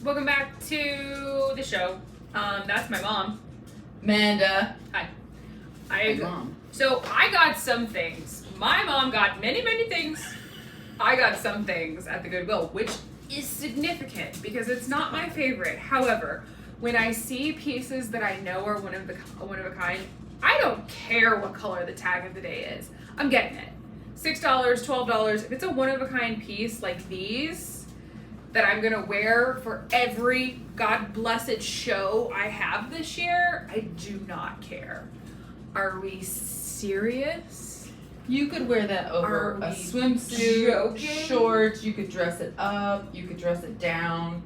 Welcome back to the show. That's my mom. Amanda. Hi. My mom. So I got some things. My mom got many, many things. I got some things at the Goodwill, which is significant because it's not my favorite. However, when I see pieces that I know are one of a kind, I don't care what color the tag of the day is. I'm getting it. $6, $12. If it's a one of a kind piece like these that I'm gonna wear for every God blessed show I have this year, I do not care. Are we serious? You could wear that over a swimsuit, joking? shorts. You could dress it up. You could dress it down.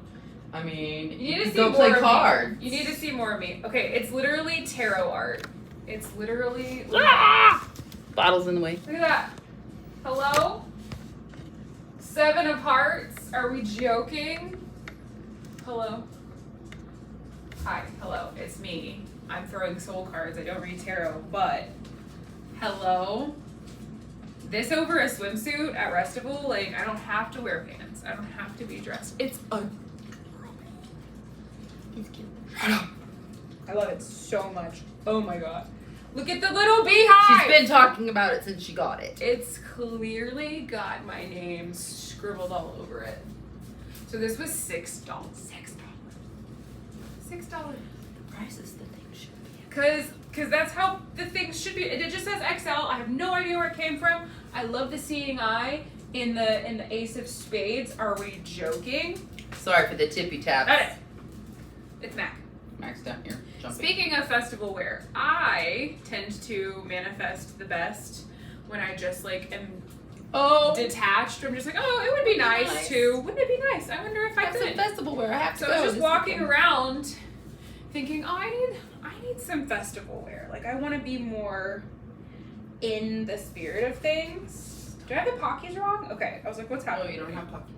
I mean, You need to could see go more play of cards. me. You need to see more of me. Okay, it's literally tarot art. It's literally. Bottles in the way. Look at that. Hello? 7 of Hearts. Are we joking? Hello? Hi. Hello. It's me. I'm throwing soul cards. I don't read tarot, but hello? This over a swimsuit at Restival, like, I don't have to wear pants. I don't have to be dressed. It's adorable. He's cute. I love it so much. Oh my god. Look at the little beehive! She's been talking about it since she got it. It's clearly got my name scribbled all over it. So this was $6. $6. $6. The prices the thing should be. Cause that's how the things should be. It just says XL. I have no idea where it came from. I love the seeing eye in the Ace of Spades. Are we joking? Sorry for the tippy taps. Got it. It's Mac. Mac's down here. Jumping. Speaking of festival wear, I tend to manifest the best when I just like am detached. I'm just like, oh, it would be nice to. Wouldn't it be nice? I wonder if I have some could. festival wear. I have to So go. I was just this walking weekend. around thinking, oh, I need some festival wear. Like, I want to be more in the spirit of things. Do I have the Pockies wrong? Okay, I was like, what's Oh, happening? you don't to me? have puppies.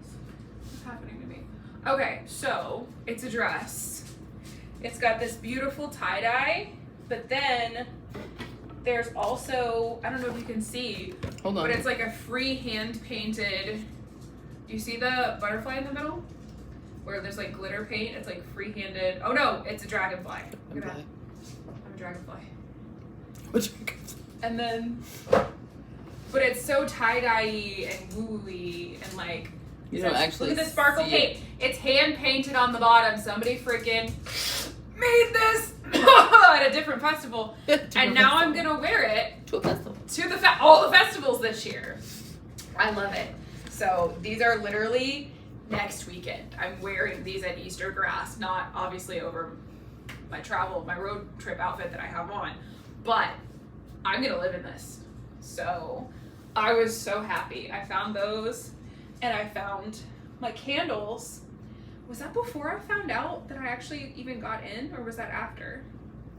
What's happening to me? Okay, so it's a dress. It's got this beautiful tie-dye, but then there's also, I don't know if you can see, Hold on. but it's like a free hand-painted, do you see the butterfly in the middle? Where there's like glitter paint, it's like free-handed. Oh no, it's a dragonfly. Look at that. I'm a dragonfly. And then, but it's so tie-dye-y and woo-y and like, You don't actually look at the sparkle see paint. it. It's hand-painted on the bottom. Somebody freaking made this at a different festival. And now I'm gonna wear it to a festival. to all the festivals this year. I love it. So these are literally next weekend. I'm wearing these at Easter Grass, not obviously over my road trip outfit that I have on, but I'm gonna live in this. So I was so happy. I found those and I found my candles. Was that before I found out that I actually even got in, or was that after?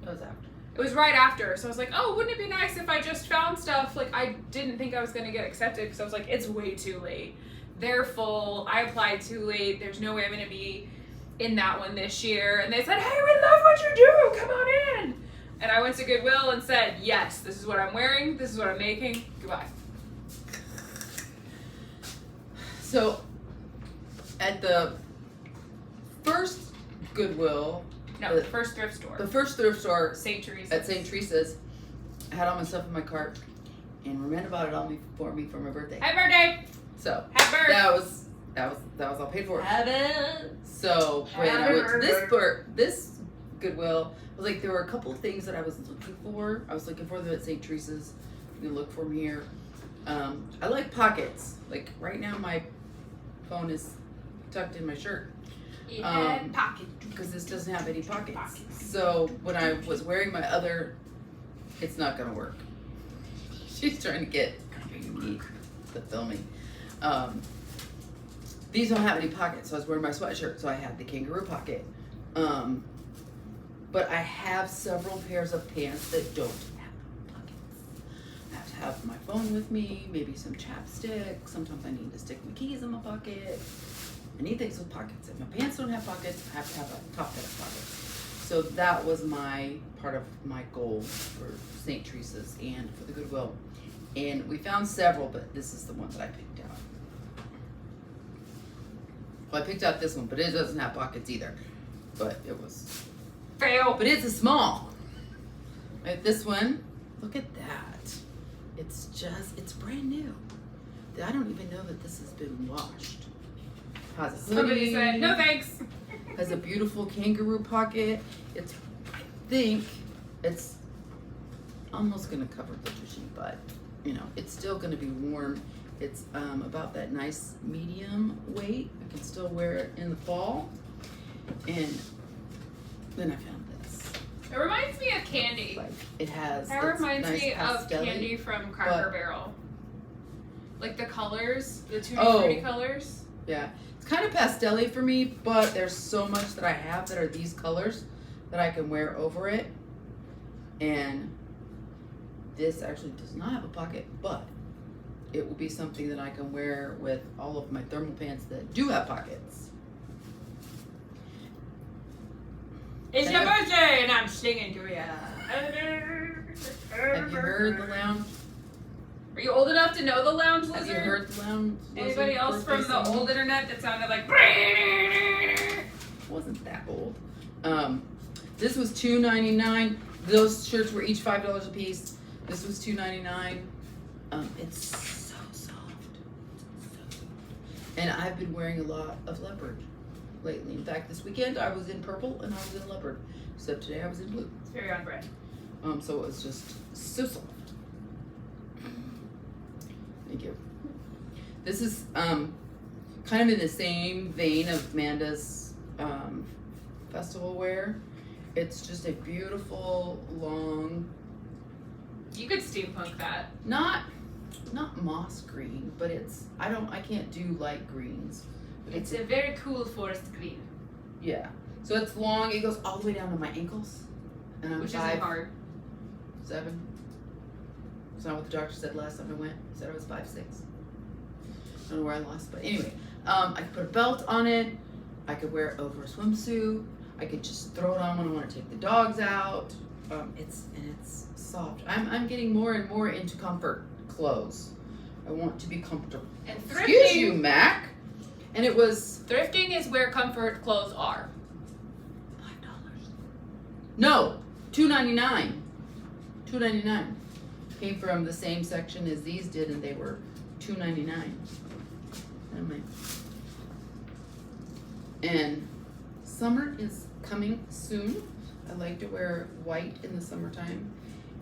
It was after. It was right after. So I was like, oh, wouldn't it be nice if I just found stuff? Like, I didn't think I was going to get accepted because I was like, it's way too late. They're full. I applied too late. There's no way I'm going to be in that one this year. And they said, hey, we love what you do. Come on in. And I went to Goodwill and said, yes, this is what I'm wearing. This is what I'm making. Goodbye. So, at the first Goodwill, No, the first thrift store. the first thrift store St. Theresas. at St. Theresas, I had all my stuff in my cart, and Amanda bought it all for me for my birthday. Happy birthday. So Happy birthday. that was all paid for. Heaven. So when I went to Happy this Goodwill, I was like, there were a couple of things that I was looking for. I was looking for them at St. Theresas. You can look for them here. I like pockets. Like right now, my phone is tucked in my shirt. It had pocket. Because this doesn't have any pockets. Pockets. So when I was wearing my other, it's not gonna work. She's trying to get the filming. These don't have any pockets, so I was wearing my sweatshirt, so I had the kangaroo pocket. But I have several pairs of pants that don't have pockets. I have to have my phone with me, maybe some chapstick. Sometimes I need to stick my keys in my pocket. I need things with pockets. If my pants don't have pockets, I have to have a top that has pockets. So that was my part of my goal for St. Theresas and for the Goodwill. And we found several, but this is the one that I picked out. Well, I picked out this one, but it doesn't have pockets either. But it was Fail. But it's a small. Right, this one, look at that. It's brand new. I don't even know that this has been washed. Has a hoodie. Somebody said, no thanks. Has a beautiful kangaroo pocket. I think it's almost gonna cover the tushy, but it's still gonna be warm. It's about that nice medium weight. I can still wear it in the fall. And then I found this. It reminds me of candy. Like it has. That reminds nice me of pastel-y, candy from Cracker Barrel. Like the colors, the tutti frutti colors. Yeah, it's kind of pastel-y for me, but there's so much that I have that are these colors that I can wear over it. And this actually does not have a pocket, but it will be something that I can wear with all of my thermal pants that do have pockets. It's your birthday and I'm singing to you. Have you heard the lounge? Are you old enough to know the lounge lizard? Have you heard the lounge? Anybody else from the old internet that sounded like? Wasn't that old. This was $2.99. Those shirts were each $5 a piece. This was $2.99. It's so soft. And I've been wearing a lot of leopard lately. In fact, this weekend I was in purple and I was in leopard. Except today I was in blue. It's very on brand. So it was just so soft. Thank you. This is kind of in the same vein of Amanda's festival wear. It's just a beautiful long. You could steampunk that. Not moss green, but I can't do light greens. But It's a very cool forest green. Yeah. So it's long. It goes all the way down to my ankles. And I'm Which isn't hard. 5'7". That's not what the doctor said last time I went. He said I was 5'6". I don't know where I lost, but anyway. I could put a belt on it. I could wear it over a swimsuit. I could just throw it on when I want to take the dogs out. It's soft. I'm getting more and more into comfort clothes. I want to be comfortable. And Excuse you, Mac. And it was thrifting is where comfort clothes are. $5. No, $2.99. $2.99. Came from the same section as these did, and they were $2.99. And summer is coming soon. I like to wear white in the summertime,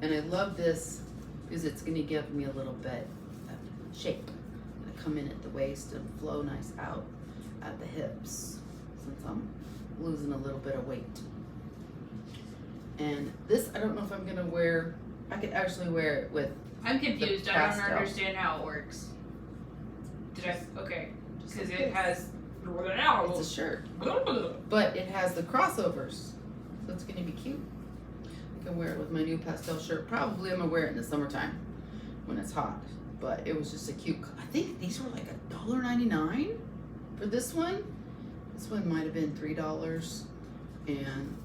and I love this because it's going to give me a little bit of shape. It's going to come in at the waist and flow nice out at the hips, since I'm losing a little bit of weight. And this, I don't know if I'm going to wear. I could actually wear it with. I'm confused. the I don't pastel. understand how it works. Okay. Just Because like it this. has. It's a shirt, but it has the crossovers, so it's gonna be cute. I can wear it with my new pastel shirt. Probably I'm gonna wear it in the summertime when it's hot. But it was just a cute. I think these were like $1.99 for this one. This one might have been $3, and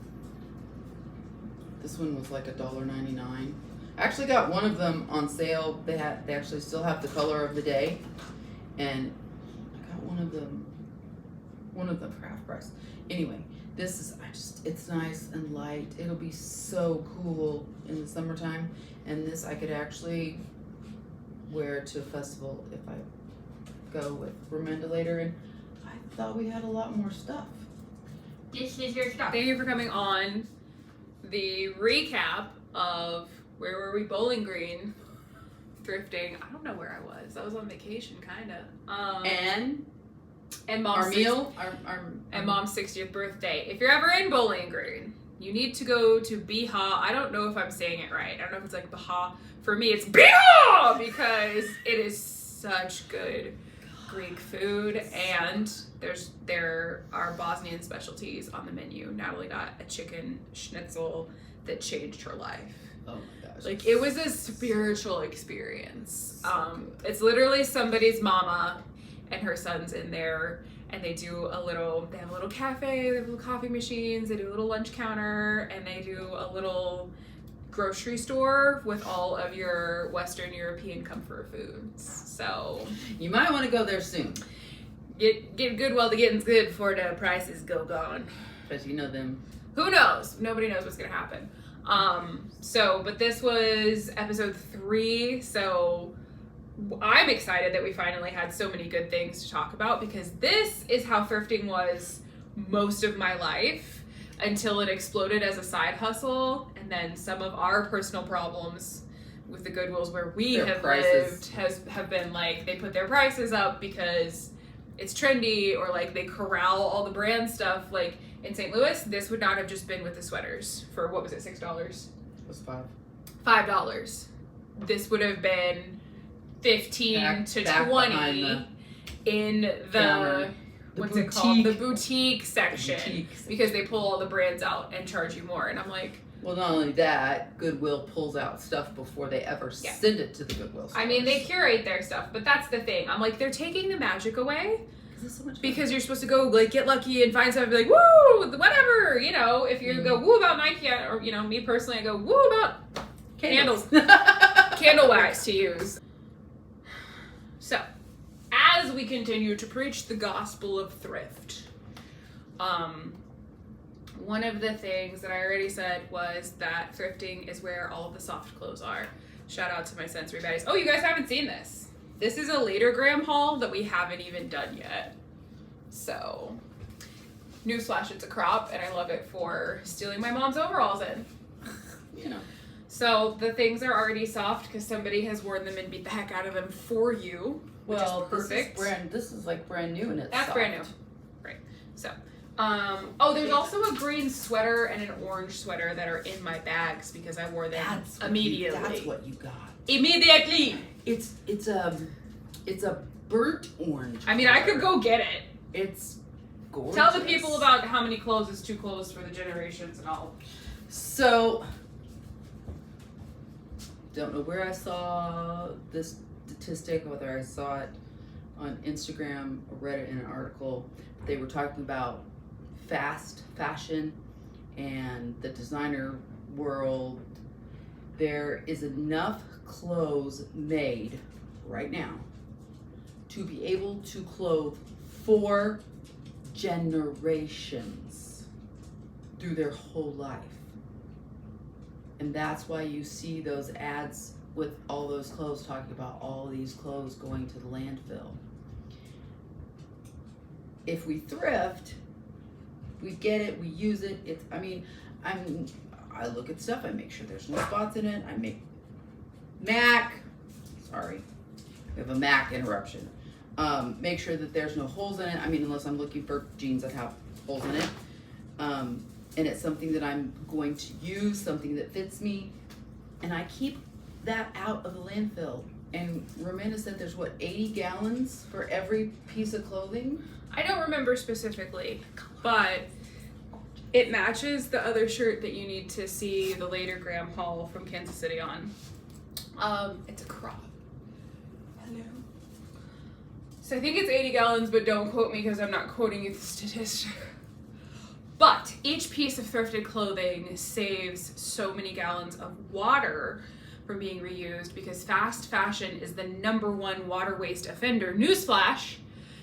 this one was like $1.99. I actually got one of them on sale. They actually still have the color of the day, and I got one of them for half price. Anyway, this is it's nice and light. It'll be so cool in the summertime, and this I could actually wear to a festival if I go with Ramenda later. And I thought we had a lot more stuff. This is your stuff. Thank you for coming on the recap of where were we? Bowling Green, thrifting. I don't know where I was. I was on vacation, kinda. And mom's our meal, and mom's 60th birthday. If you're ever in Bowling Green, you need to go to Biha. I don't know if I'm saying it right. I don't know if it's like Baha. For me, it's Biha because it is such good Greek food, and there are Bosnian specialties on the menu. Natalie got a chicken schnitzel that changed her life. Oh my gosh! Like it was a spiritual experience. It's literally somebody's mama and her son's in there, and they have a little cafe, they have little coffee machines, they do a little lunch counter, and they do a little grocery store with all of your Western European comfort foods. So you might want to go there soon. Get good while the getting's good before the prices go gone. Because you know them. Who knows? Nobody knows what's gonna happen. But this was episode 3, so I'm excited that we finally had so many good things to talk about, because this is how thrifting was most of my life until it exploded as a side hustle, and then some of our personal problems with the Goodwills where we have lived have been like they put their prices up because it's trendy, or like they corral all the brand stuff. Like in St. Louis, this would not have just been with the sweaters for, what was it, $6? It was $5. This would have been 15 to 20 in the what's it called? The boutique section, because they pull all the brands out and charge you more. And I'm like, well, not only that, Goodwill pulls out stuff before they ever send it to the Goodwill stores. I mean, they curate their stuff, but that's the thing. I'm like, they're taking the magic away. So much because you're supposed to go like get lucky and find something, be like, woo, whatever, you know. If you go woo about Nike, or you know, me personally, I go woo about candles, candle wax to use. So, as we continue to preach the gospel of thrift, one of the things that I already said was that thrifting is where all of the soft clothes are. Shout out to my sensory baddies. Oh, you guys haven't seen this. This is a later gram haul that we haven't even done yet. So, newsflash, it's a crop, and I love it for stealing my mom's overalls in. You know. So, the things are already soft because somebody has worn them and beat the heck out of them for you, which is perfect. This is like brand new, and it's That's soft. Brand new. Right. So, there's also a green sweater and an orange sweater that are in my bags because I wore them immediately. That's what you got. Immediately. It's a burnt orange. I mean, I could go get it. It's gorgeous. Tell the people about how many clothes is too close for the generations and all. So, don't know where I saw this statistic, whether I saw it on Instagram or read it in an article. They were talking about fast fashion and the designer world. There is enough clothes made right now to be able to clothe 4 generations through their whole life. And that's why you see those ads with all those clothes talking about all these clothes going to the landfill. If we thrift, we get it, we use it. I look at stuff, I make sure there's no spots in it. I make sorry, we have a Mac interruption. Make sure that there's no holes in it. I mean, unless I'm looking for jeans that have holes in it. And it's something that I'm going to use, something that fits me. And I keep that out of the landfill. And Romana said there's 80 gallons for every piece of clothing? I don't remember specifically, but it matches the other shirt that you need to see the later gram haul from Kansas City on. It's a crop. Hello. So I think it's 80 gallons, but don't quote me because I'm not quoting you the statistic. But each piece of thrifted clothing saves so many gallons of water from being reused because fast fashion is the #1 water waste offender. Newsflash,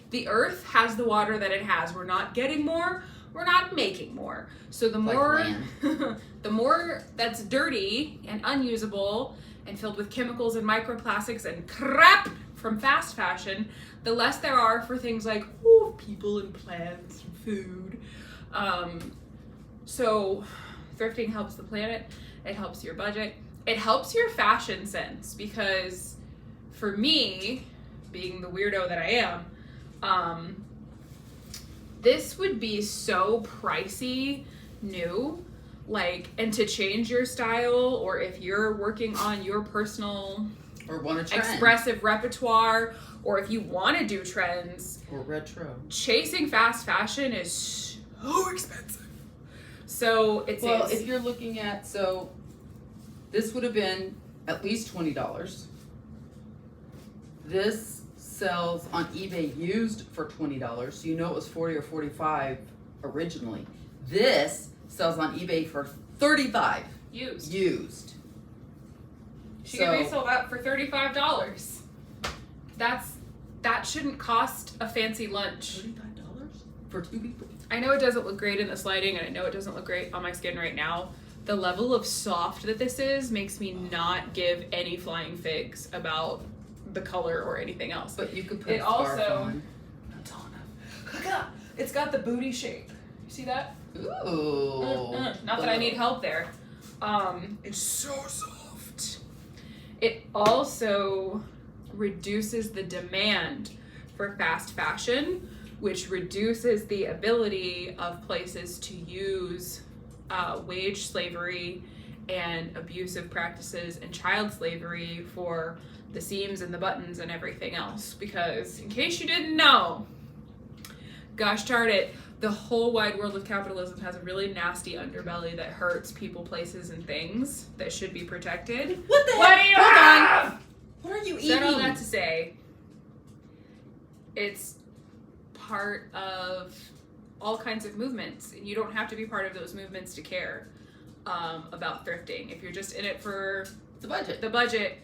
the earth has the water that it has. We're not getting more, we're not making more. So the more, the more that's dirty and unusable and filled with chemicals and microplastics and crap from fast fashion, the less there are for things like people and plants and food. So thrifting helps the planet, it helps your budget, it helps your fashion sense, because for me, being the weirdo that I am, this would be so pricey new, like, and to change your style, or if you're working on your personal or want a trend, expressive repertoire, or if you want to do trends or retro, chasing fast fashion is so expensive. So it's if you're looking at, so this would have been at least $20. This sells on eBay used for $20, so you know it was $40 or $45 originally. This sells on eBay for $35 used. She could resell that for $35. That's that shouldn't cost a fancy lunch. $35 for 2 people. I know it doesn't look great in this lighting, and I know it doesn't look great on my skin right now. The level of soft that this is makes me not give any flying figs about the color or anything else. But you could put it a scarf also, on. not tall enough. Look up. It's got the booty shape. You see that? Ooh. Not that I need help there. It's so soft. It also reduces the demand for fast fashion, which reduces the ability of places to use wage slavery and abusive practices and child slavery for the seams and the buttons and everything else. Because in case you didn't know, gosh darn it, the whole wide world of capitalism has a really nasty underbelly that hurts people, places, and things that should be protected. What the What heck? do you Hold have? on. What are you eating? Said all that to say, it's part of all kinds of movements, and you don't have to be part of those movements to care about thrifting. If you're just in it for the budget.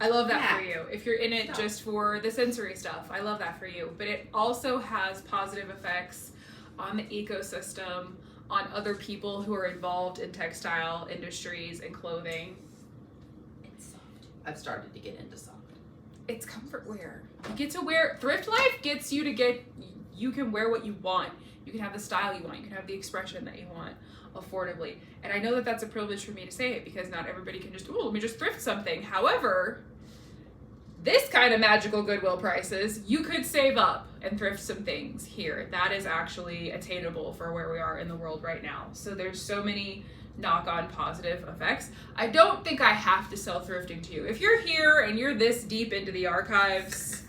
I love that Yeah. for you. If you're in it just for the sensory stuff, I love that for you. But it also has positive effects on the ecosystem, on other people who are involved in textile industries and clothing. It's soft. I've started to get into soft. It's comfort wear. You get to wear, thrift life gets you to get, you can wear what you want. You can have the style you want. You can have the expression that you want affordably. And I know that that's a privilege for me to say it because not everybody can just, let me just thrift something. However, this kind of magical Goodwill prices, you could save up and thrift some things here. That is actually attainable for where we are in the world right now. So there's so many knock-on positive effects. I don't think I have to sell thrifting to you. If you're here and you're this deep into the archives,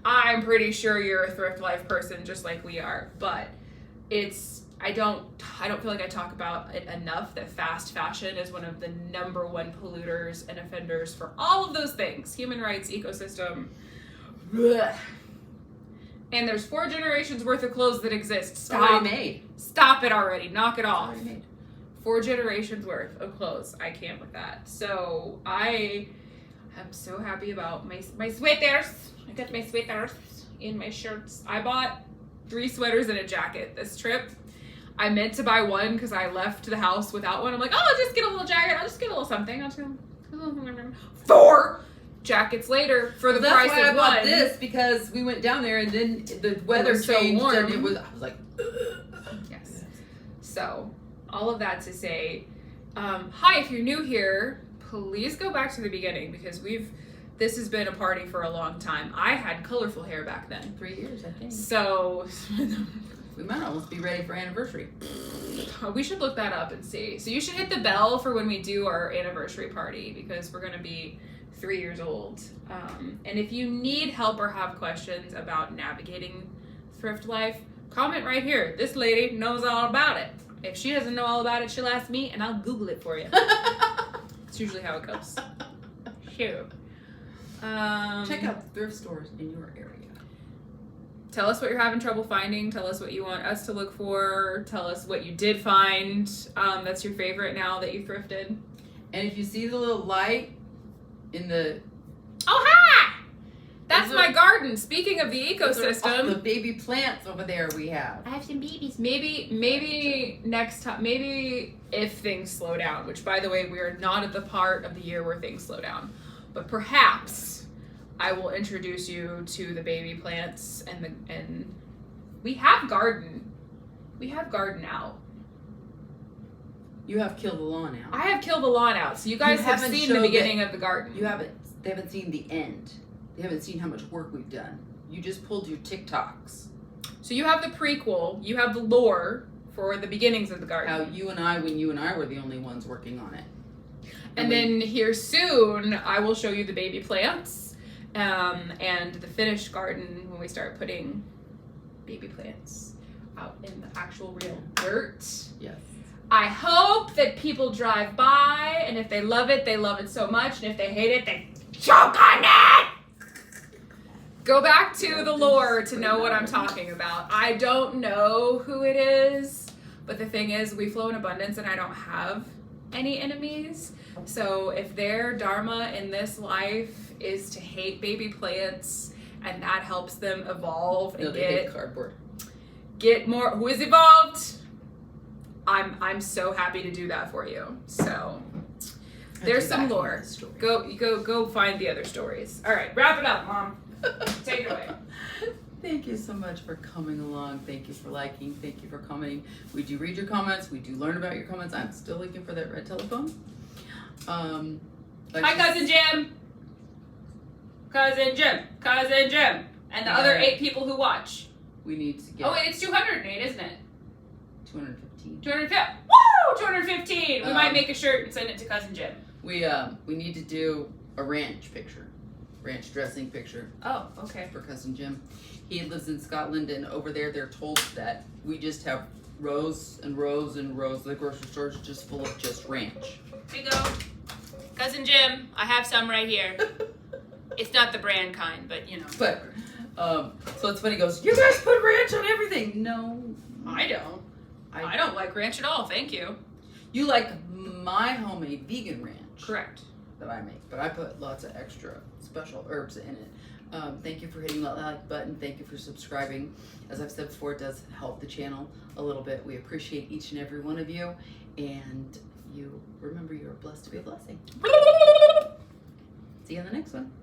I'm pretty sure you're a thrift life person just like we are. But I don't feel like I talk about it enough that fast fashion is one of the number one polluters and offenders for all of those things. Human rights, ecosystem. Blech. And there's 4 generations worth of clothes that exist. Stop. Already made. Stop it already. Knock it off. Already made. 4 generations worth of clothes. I can't with that. So I am so happy about my sweaters. I got my sweaters in my shirts. I bought 3 sweaters and a jacket this trip. I meant to buy one because I left the house without one. I'm like, I'll just get a little jacket. I'll just get a little something. 4 jackets later for the price of one. That's why I bought this, because we went down there and then the weather changed so warm. and I was like, yes. So all of that to say, hi, if you're new here, please go back to the beginning because this has been a party for a long time. I had colorful hair back then. 3 years, I think. So we might almost be ready for anniversary. We should look that up and see. So you should hit the bell for when we do our anniversary party because we're going to be 3 years old. And if you need help or have questions about navigating thrift life, comment right here. This lady knows all about it. If she doesn't know all about it, she'll ask me and I'll Google it for you. It's usually how it goes. Sure. Check out the thrift stores in your area. Tell us what you're having trouble finding. Tell us what you want us to look for. Tell us what you did find that's your favorite now that you thrifted. And if you see the little light in the... Oh, hi! That's my garden. Speaking of the ecosystem. All the baby plants over there we have. I have some babies. Maybe next time, maybe if things slow down, which by the way, we are not at the part of the year where things slow down, but perhaps I will introduce you to the baby plants and we have garden. We have garden out. You have killed the lawn out. I have killed the lawn out, so you guys have seen the beginning of the garden. They haven't seen the end. They haven't seen how much work we've done. You just pulled your TikToks. So you have the prequel, you have the lore for the beginnings of the garden. How when you and I were the only ones working on it. And then here soon, I will show you the baby plants and the finished garden when we start putting baby plants out in the actual real dirt. Yes. I hope that people drive by, and if they love it so much, and if they hate it, they choke on it! Go back to the lore to know what I'm talking about. I don't know who it is, but the thing is, we flow in abundance, and I don't have any enemies. So if their dharma in this life is to hate baby plants and that helps them evolve and No, they hate cardboard. get more. Who is evolved? I'm so happy to do that for you. So there's some lore. Go find the other stories. All right, wrap it up, Mom. Take it away. Thank you so much for coming along. Thank you for liking. Thank you for commenting. We do read your comments. We do learn about your comments. I'm still looking for that red telephone. Hi, Cousin Jim. Cousin Jim. Cousin Jim. And the other 8 people who watch. We need to get. Oh, wait, it's 208, isn't it? 215. 215. Woo! 215. We might make a shirt and send it to Cousin Jim. We need to do a ranch dressing picture. Oh, okay. For Cousin Jim. He lives in Scotland, and over there they're told that we just have rows and rows and rows. The grocery store is just full of just ranch. Here you go. Cousin Jim, I have some right here. It's not the brand kind, but you know. But, so it's funny, he goes, you guys put ranch on everything. No. I don't. I don't like ranch at all, thank you. You like my homemade vegan ranch. Correct. That I make, but I put lots of extra special herbs in it. Thank you for hitting that like button. Thank you for subscribing. As I've said before, it does help the channel a little bit. We appreciate each and every one of you. And you remember, you're blessed to be a blessing. See you on the next one.